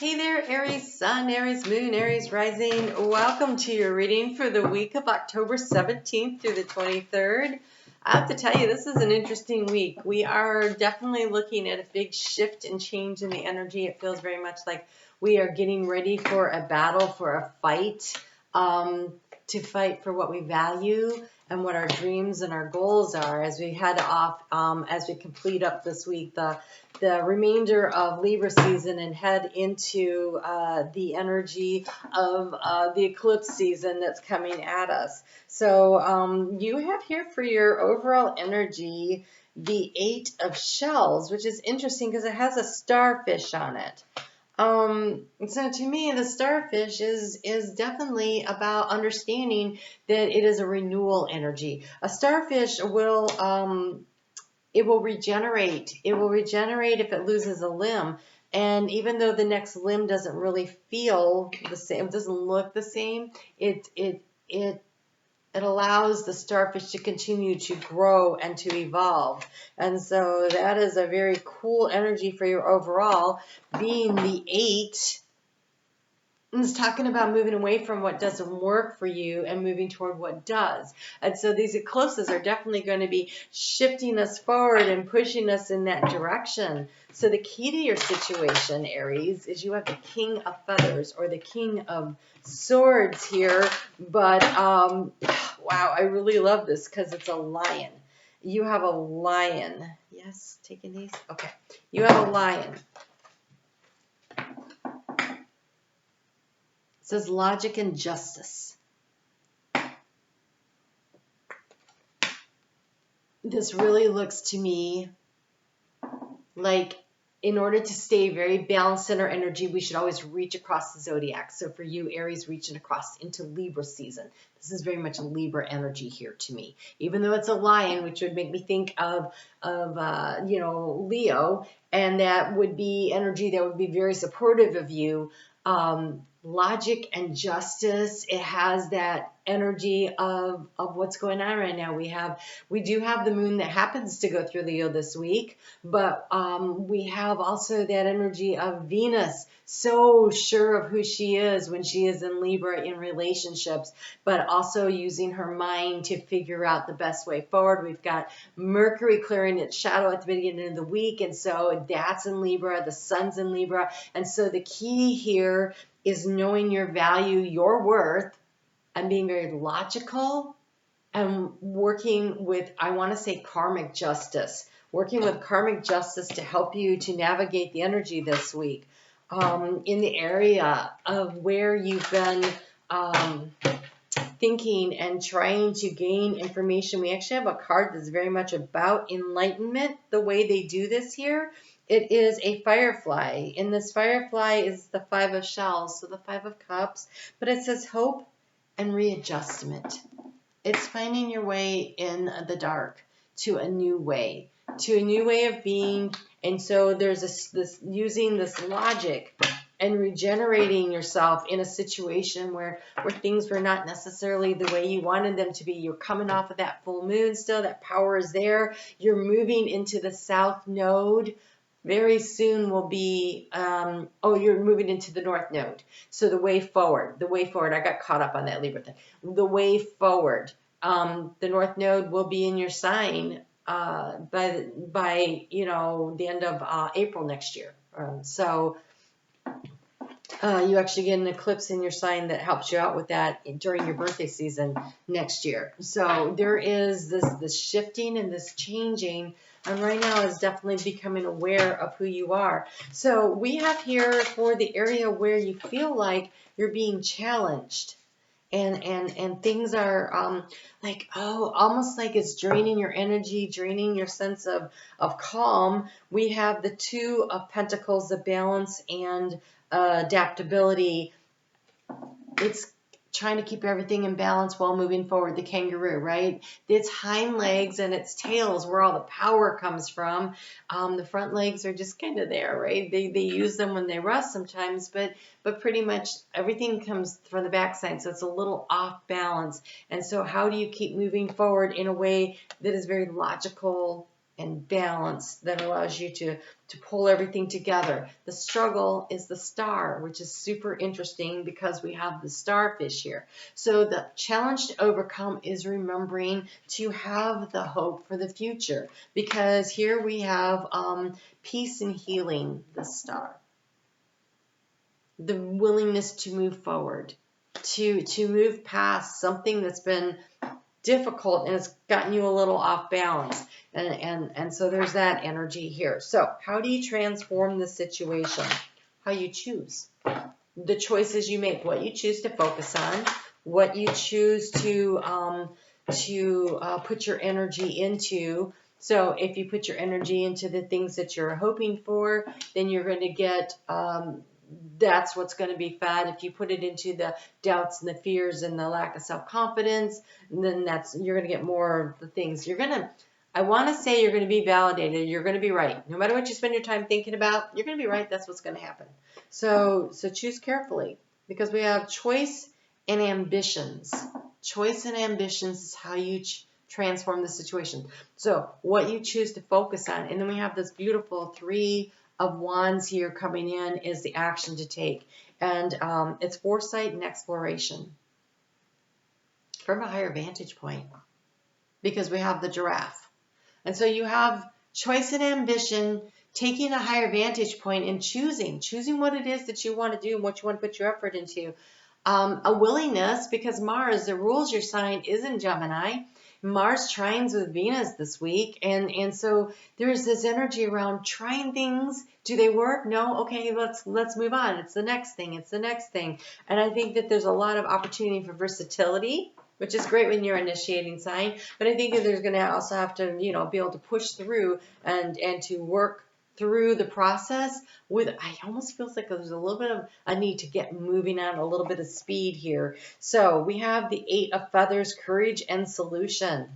Hey there, Aries Sun, Aries Moon, Aries Rising. Welcome to your reading for the week of October 17th through the 23rd. I have to tell you, this is an interesting week. We are definitely looking at a big shift and change in the energy. It feels very much like we are getting ready for a battle, for a fight, to fight for what we value and what our dreams and our goals are as we head off, as we complete up this week, the remainder of Libra season and head into the energy of the eclipse season that's coming at us. So you have here for your overall energy the Eight of Shells, which is interesting because it has a starfish on it. So to me, the starfish is definitely about understanding that it is a renewal energy. A starfish will it will regenerate. It will regenerate if it loses a limb. And even though the next limb doesn't really feel the same, it doesn't look the same, it allows the starfish to continue to grow and to evolve. And so that is a very cool energy for your overall. Being the 8, it's talking about moving away from what doesn't work for you and moving toward what does. And so these eclipses are definitely going to be shifting us forward and pushing us in that direction. So the key to your situation, Aries, is you have the King of Feathers or the King of Swords here. But wow, I really love this because it's a lion. You have a lion. Yes, taking these? Okay. You have a lion. It says logic and justice. This really looks to me like in order to stay very balanced in our energy, we should always reach across the zodiac. So for you, Aries, reaching across into Libra season. This is very much a Libra energy here to me. Even though it's a lion, which would make me think of Leo, and that would be energy that would be very supportive of you. Logic and justice, it has that energy of what's going on right now. We do have the moon that happens to go through Leo this week, but we have also that energy of Venus, so sure of who she is when she is in Libra in relationships, but also using her mind to figure out the best way forward. We've got Mercury clearing its shadow at the beginning of the week, and so that's in Libra, the sun's in Libra, and so the key here is knowing your value, your worth, and being very logical and working with, I want to say, karmic justice. Working with karmic justice to help you to navigate the energy this week. In the area of where you've been thinking and trying to gain information. We actually have a card that's very much about enlightenment, the way they do this here. It is a firefly, and this firefly is the 5 of shells, so the 5 of cups, but it says hope and readjustment. It's finding your way in the dark to a new way of being, and so there's this using this logic and regenerating yourself in a situation where things were not necessarily the way you wanted them to be. You're coming off of that full moon still, that power is there. You're moving into the south node. Very soon will be, you're moving into the north node. So the way forward, I got caught up on that Libra thing. The way forward, the north node will be in your sign by the end of April next year. You actually get an eclipse in your sign that helps you out with that during your birthday season next year. So there is this shifting and this changing, and right now is definitely becoming aware of who you are. So we have here for the area where you feel like you're being challenged. And things are almost like it's draining your energy, draining your sense of calm. We have the 2 of Pentacles, the balance and adaptability. It's trying to keep everything in balance while moving forward. The kangaroo, right? Its hind legs and its tails, where all the power comes from. The front legs are just kind of there, right? They use them when they rest sometimes, but pretty much everything comes from the backside, so it's a little off balance. And so how do you keep moving forward in a way that is very logical and balance that allows you to pull everything together. The struggle is the star, which is super interesting because we have the starfish here. So the challenge to overcome is remembering to have the hope for the future, because here we have peace and healing, the star. The willingness to move forward, to move past something that's been difficult and it's gotten you a little off balance. And so there's that energy here. So how do you transform the situation? How you choose. The choices you make, what you choose to focus on, what you choose to put your energy into. So if you put your energy into the things that you're hoping for, then you're going to get that's what's going to be fed. If you put it into the doubts and the fears and the lack of self-confidence, then you're going to get more of the things. I want to say you're going to be validated. You're going to be right. No matter what you spend your time thinking about, you're going to be right. That's what's going to happen. So choose carefully, because we have choice and ambitions. Choice and ambitions is how you transform the situation. So what you choose to focus on. And then we have this beautiful 3 of Wands here coming in is the action to take. And it's foresight and exploration from a higher vantage point, because we have the giraffe. And so you have choice and ambition, taking a higher vantage point and choosing what it is that you want to do and what you want to put your effort into. A willingness, because Mars, that rules your sign, is in Gemini. Mars trines with Venus this week, and so there's this energy around trying things. Do they work? No? Okay, let's move on. It's the next thing. And I think that there's a lot of opportunity for versatility, which is great when you're initiating sign. But I think that there's going to also have to, be able to push through and to work through the process I almost feels like there's a little bit of a need to get moving on, a little bit of speed here. So we have the 8 of Feathers, courage and solution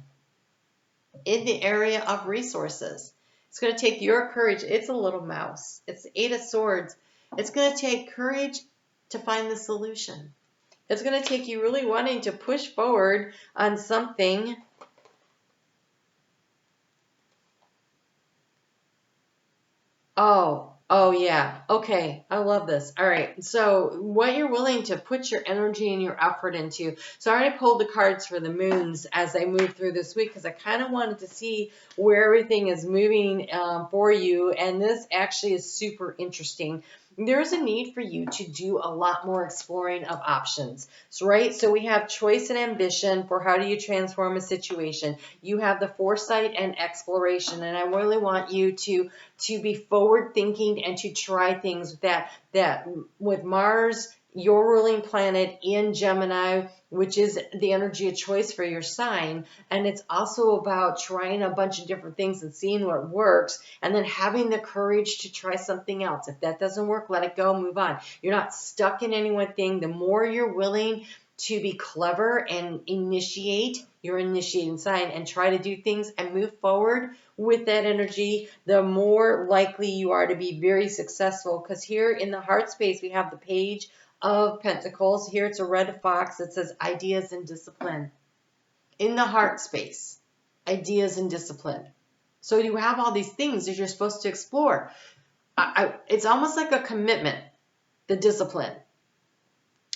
in the area of resources. It's going to take your courage. It's a little mouse. It's the 8 of Swords. It's going to take courage to find the solution. It's going to take you really wanting to push forward on something. Oh yeah. Okay. I love this. All right. So what you're willing to put your energy and your effort into. So I already pulled the cards for the moons as I move through this week, because I kind of wanted to see where everything is moving for you. And this actually is super interesting. There's a need for you to do a lot more exploring of options. So, right? So we have choice and ambition for how do you transform a situation. You have the foresight and exploration. And I really want you to be forward thinking and to try things that with Mars, your ruling planet in Gemini, which is the energy of choice for your sign. And it's also about trying a bunch of different things and seeing what works, and then having the courage to try something else. If that doesn't work, let it go, move on. You're not stuck in any one thing. The more you're willing to be clever and initiate your initiating sign and try to do things and move forward with that energy, the more likely you are to be very successful. Because here in the heart space, we have the Page of Pentacles. Here it's a red fox that says ideas and discipline. In the heart space, ideas and discipline. So you have all these things that you're supposed to explore. It's almost like a commitment, the discipline.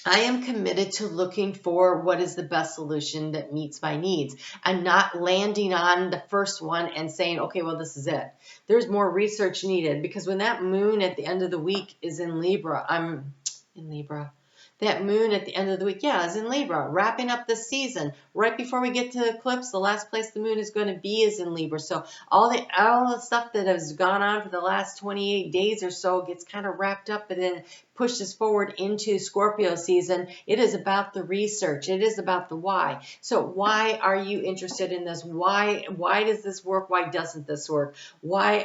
I am committed to looking for what is the best solution that meets my needs, and not landing on the first one and saying, okay, well, this is it. There's more research needed, because when that moon at the end of the week is in Libra, I'm in Libra. That moon at the end of the week, is in Libra, wrapping up the season. Right before we get to the eclipse, the last place the moon is going to be is in Libra. So all the stuff that has gone on for the last 28 days or so gets kind of wrapped up and then pushes forward into Scorpio season. It is about the research. It is about the why. So why are you interested in this? Why does this work? Why doesn't this work?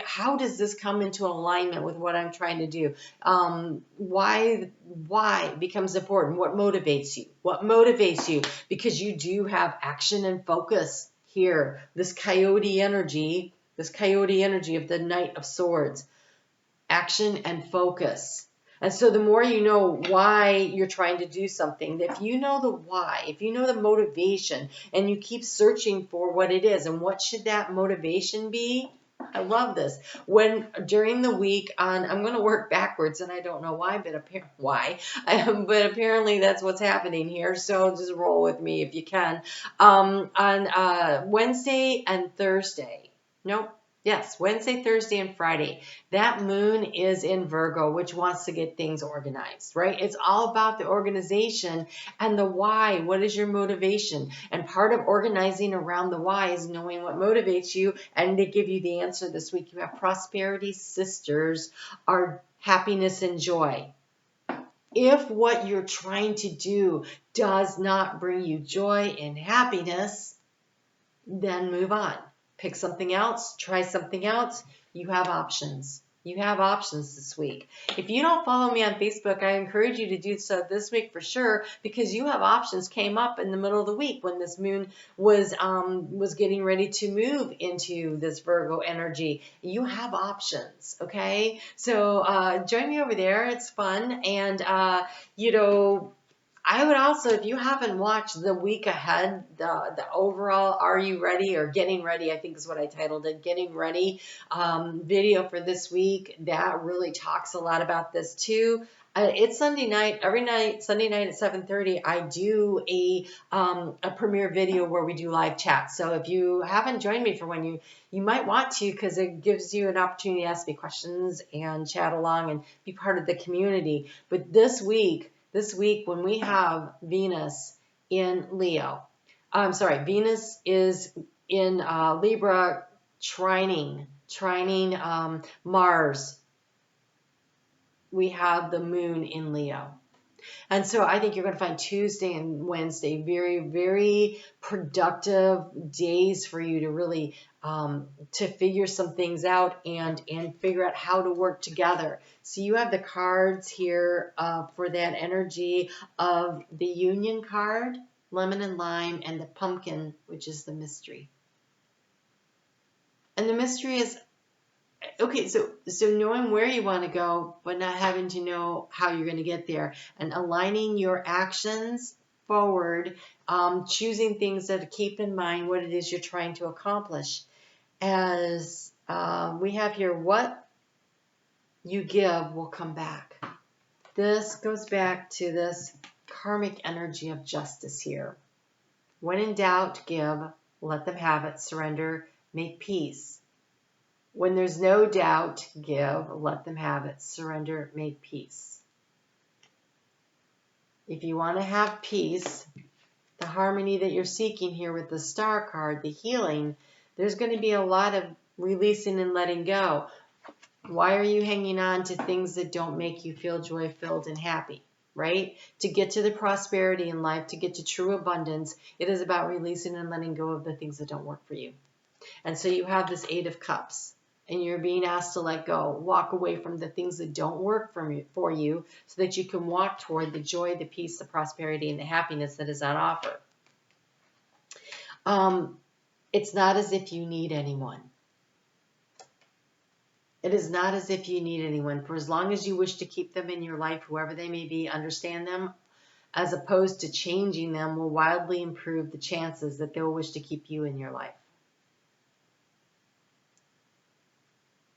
How does this come into alignment with what I'm trying to do? Why becomes important? What motivates you? What motivates you? Because you do have action and focus here. This coyote energy of the Knight of Swords. Action and focus. And so the more you know why you're trying to do something, if you know the why, if you know the motivation, and you keep searching for what it is, and what should that motivation be? I love this. When during the week I'm going to work backwards, and I don't know why, but but apparently that's what's happening here. So just roll with me if you can. On Wednesday and Thursday. Nope. Yes, Wednesday, Thursday, and Friday. That moon is in Virgo, which wants to get things organized, right? It's all about the organization and the why. What is your motivation? And part of organizing around the why is knowing what motivates you. And to give you the answer this week, you have prosperity sisters are happiness and joy. If what you're trying to do does not bring you joy and happiness, then move on. Pick something else, try something else. You have options. You have options this week. If you don't follow me on Facebook, I encourage you to do so this week for sure, because you have options came up in the middle of the week when this moon was getting ready to move into this Virgo energy. You have options, okay? So join me over there. It's fun. And, I would also, if you haven't watched the week ahead, the overall Are You Ready or Getting Ready, I think is what I titled it, Getting Ready video for this week, that really talks a lot about this too. It's Sunday night. Every night, Sunday night at 7:30, I do a premiere video where we do live chat. So if you haven't joined me for one, you might want to, because it gives you an opportunity to ask me questions and chat along and be part of the community. But this week when we have Venus in Leo, Venus is in Libra trining Mars. We have the moon in Leo. And so I think you're going to find Tuesday and Wednesday very, very productive days for you to really to figure some things out and figure out how to work together. So you have the cards here for that energy of the Union card, lemon and lime, and the pumpkin, which is the mystery. And the mystery is, okay, so knowing where you want to go, but not having to know how you're going to get there, and aligning your actions forward, choosing things that keep in mind what it is you're trying to accomplish. As we have here, what you give will come back. This goes back to this karmic energy of justice here. When in doubt, give, let them have it, surrender, make peace. When there's no doubt, give, let them have it, surrender, make peace. If you want to have peace, the harmony that you're seeking here with the star card, the healing, there's going to be a lot of releasing and letting go. Why are you hanging on to things that don't make you feel joy-filled and happy, right? To get to the prosperity in life, to get to true abundance, it is about releasing and letting go of the things that don't work for you. And so you have this Eight of Cups, and you're being asked to let go, walk away from the things that don't work for you so that you can walk toward the joy, the peace, the prosperity, and the happiness that is on offer. It's not as if you need anyone. It is not as if you need anyone. For as long as you wish to keep them in your life, whoever they may be, understand them, as opposed to changing them, will wildly improve the chances that they will wish to keep you in your life.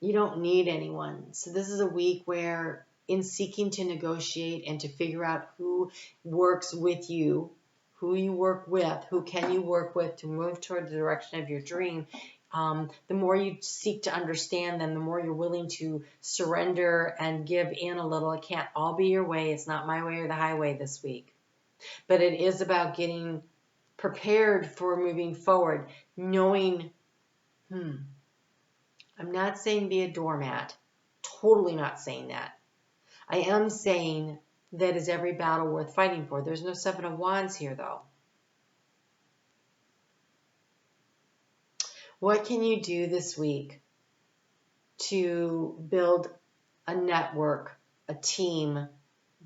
You don't need anyone. So this is a week where, in seeking to negotiate and to figure out who works with you, who you work with, who can you work with to move toward the direction of your dream, the more you seek to understand them, the more you're willing to surrender and give in a little. It can't all be your way. It's not my way or the highway this week. But it is about getting prepared for moving forward, knowing, I'm not saying be a doormat. Totally not saying that. I am saying that is every battle worth fighting for. There's no Seven of Wands here, though. What can you do this week to build a network, a team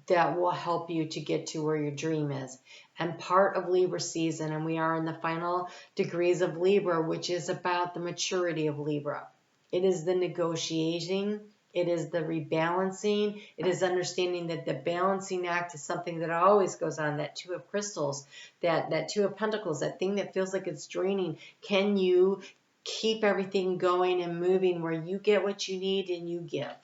that will help you to get to where your dream is? And part of Libra season, and we are in the final degrees of Libra, which is about the maturity of Libra. It is the negotiating. It is the rebalancing. It is understanding that the balancing act is something that always goes on. That Two of Crystals, that Two of Pentacles, that thing that feels like it's draining. Can you keep everything going and moving where you get what you need and you give.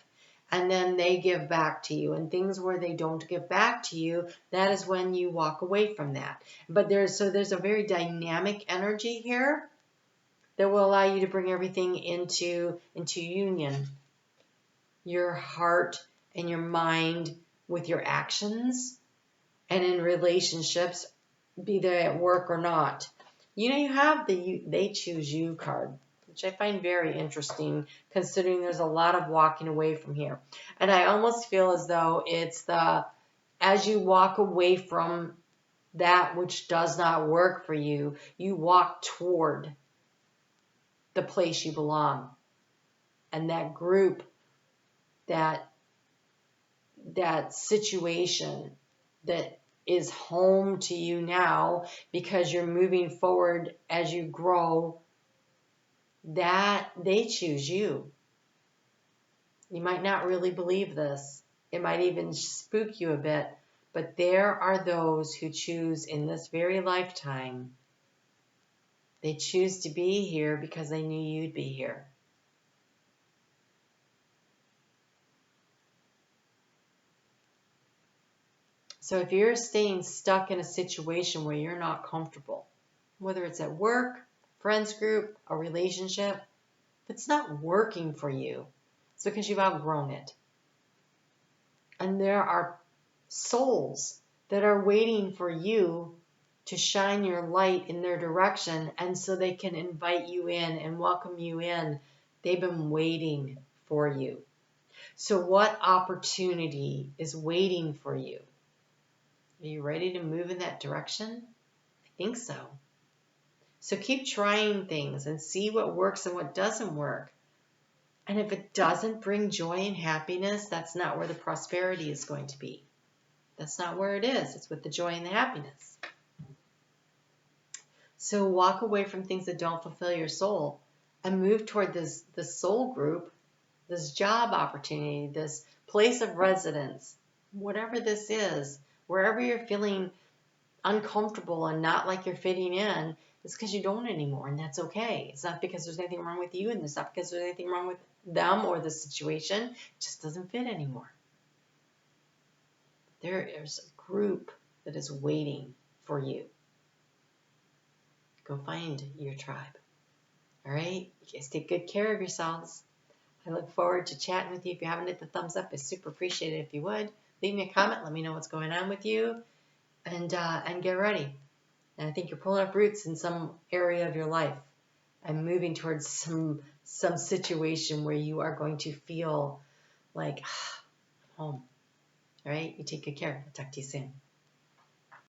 And then they give back to you. And things where they don't give back to you, that is when you walk away from that. But there's a very dynamic energy here that will allow you to bring everything into union. Your heart and your mind with your actions and in relationships, be they at work or not. You know, you have the they choose you card, which I find very interesting considering there's a lot of walking away from here. And I almost feel as though it's as you walk away from that which does not work for you, you walk toward the place you belong. And that group, that situation that is home to you now because you're moving forward as you grow, that they choose you. You might not really believe this. It might even spook you a bit, but there are those who choose in this very lifetime. They choose to be here because they knew you'd be here. So if you're staying stuck in a situation where you're not comfortable, whether it's at work, friends group, a relationship, if it's not working for you, it's because you've outgrown it. And there are souls that are waiting for you to shine your light in their direction, and so they can invite you in and welcome you in. They've been waiting for you. So what opportunity is waiting for you? Are you ready to move in that direction? I think so. So keep trying things and see what works and what doesn't work. And if it doesn't bring joy and happiness, that's not where the prosperity is going to be. That's not where it is. It's with the joy and the happiness. So walk away from things that don't fulfill your soul and move toward this soul group, this job opportunity, this place of residence, whatever this is. Wherever you're feeling uncomfortable and not like you're fitting in, it's because you don't anymore, and that's okay. It's not because there's anything wrong with you, and it's not because there's anything wrong with them or the situation. It just doesn't fit anymore. There is a group that is waiting for you. Go find your tribe. All right? You guys take good care of yourselves. I look forward to chatting with you. If you haven't hit the thumbs up, I super appreciate it if you would. Leave me a comment. Let me know what's going on with you. And get ready. And I think you're pulling up roots in some area of your life and moving towards some situation where you are going to feel like home. All right? You take good care. I'll talk to you soon.